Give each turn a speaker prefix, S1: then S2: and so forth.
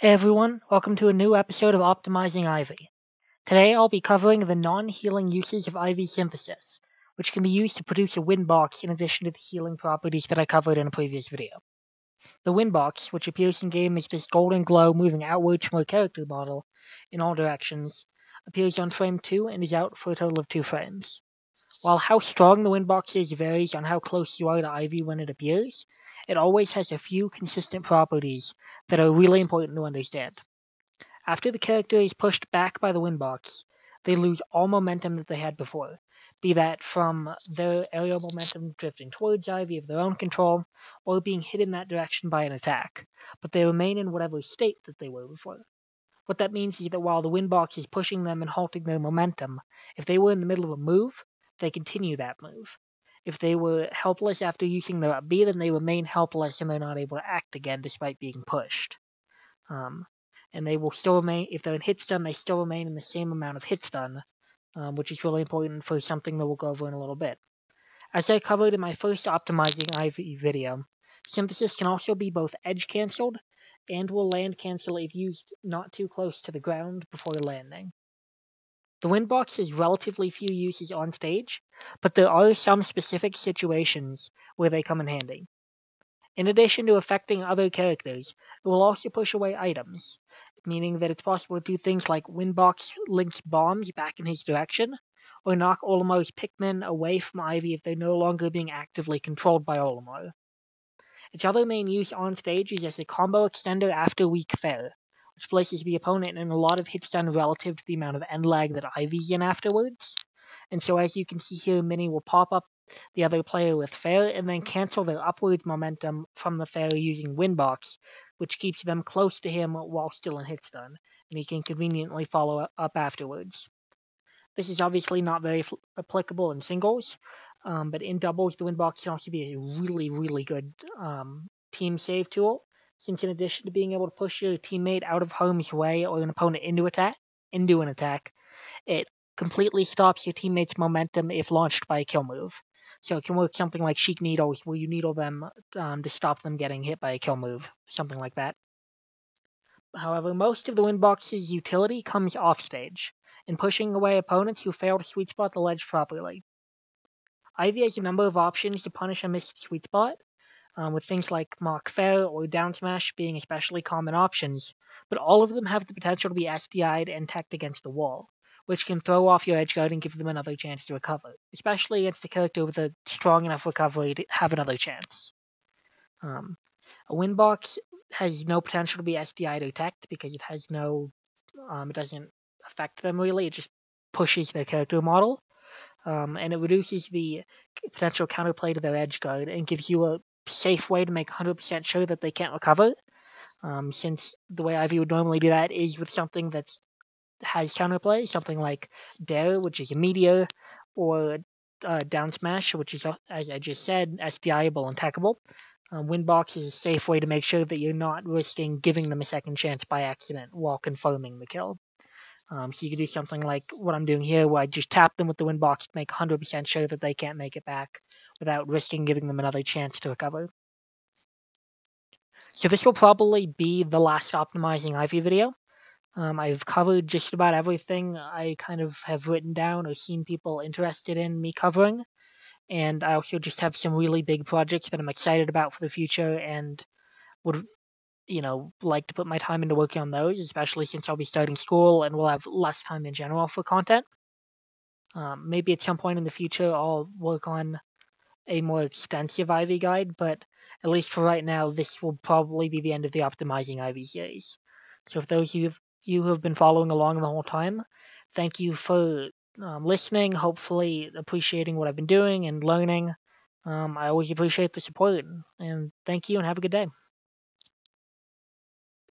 S1: Hey everyone, welcome to a new episode of Optimizing Ivy. Today I'll be covering the non-healing uses of Ivy synthesis, which can be used to produce a Windbox in addition to the healing properties that I covered in a previous video. The Windbox, which appears in-game as this golden glow moving outwards from a character model in all directions, appears on frame 2 and is out for a total of 2 frames. While how strong the Windbox is varies on how close you are to Ivy when it appears, it always has a few consistent properties that are really important to understand. After the character is pushed back by the Windbox, they lose all momentum that they had before, be that from their aerial momentum drifting towards Ivy of their own control, or being hit in that direction by an attack, but they remain in whatever state that they were before. What that means is that while the Windbox is pushing them and halting their momentum, if they were in the middle of a move, they continue that move. If they were helpless after using their up B, then they remain helpless and they're not able to act again despite being pushed. And they will still remain, if they're in hit stun, they still remain in the same amount of hit stun, which is really important for something that we'll go over in a little bit. As I covered in my first Optimizing Ivy video, Synthesis can also be both edge cancelled and will land cancel if used not too close to the ground before landing. The Windbox has relatively few uses on stage, but there are some specific situations where they come in handy. In addition to affecting other characters, it will also push away items, meaning that it's possible to do things like Windbox links bombs back in his direction, or knock Olimar's Pikmin away from Ivy if they're no longer being actively controlled by Olimar. Its other main use on stage is as a combo extender after weak fair, which places the opponent in a lot of hit stun relative to the amount of end lag that Ivy's in afterwards. And so as you can see here, Mini will pop up the other player with fair and then cancel their upwards momentum from the fair using Windbox, which keeps them close to him while still in hit stun, and he can conveniently follow up afterwards. This is obviously not very applicable in singles, but in doubles, the Windbox can also be a really good team save tool, since in addition to being able to push your teammate out of harm's way or an opponent into an attack, it completely stops your teammate's momentum if launched by a kill move. So it can work something like Sheik Needles, where you needle them to stop them getting hit by a kill move, something like that. However, most of the Windbox's utility comes offstage, in pushing away opponents who fail to sweet spot the ledge properly. Ivy has a number of options to punish a missed sweet spot, with things like Mock Fair or Down Smash being especially common options, but all of them have the potential to be SDI'd and teched against the wall, which can throw off your edge guard and give them another chance to recover, especially against a character with a strong enough recovery to have another chance. A Windbox has no potential to be SDI'd or teched because it has no, it doesn't affect them really, it just pushes their character model, and it reduces the potential counterplay to their edge guard and gives you a safe way to make 100% sure that they can't recover, since the way Ivy would normally do that is with something that has counterplay, something like Dare, which is a meteor, or Down Smash, which is, as I just said, SDIable and techable. Windbox is a safe way to make sure that you're not risking giving them a second chance by accident while confirming the kill. So you can do something like what I'm doing here, where I just tap them with the Windbox to make 100% sure that they can't make it back without risking giving them another chance to recover. So this will probably be the last Optimizing Ivy video. I've covered just about everything I kind of have written down or seen people interested in me covering, and I also just have some really big projects that I'm excited about for the future and would like to put my time into working on those, especially since I'll be starting school and we'll have less time in general for content. Maybe at some point in the future I'll work on a more extensive Ivy guide, but at least for right now, this will probably be the end of the Optimizing Ivy series. So if those of you who have been following along the whole time, thank you for listening, hopefully appreciating what I've been doing and learning. I always appreciate the support, and thank you and have a good day.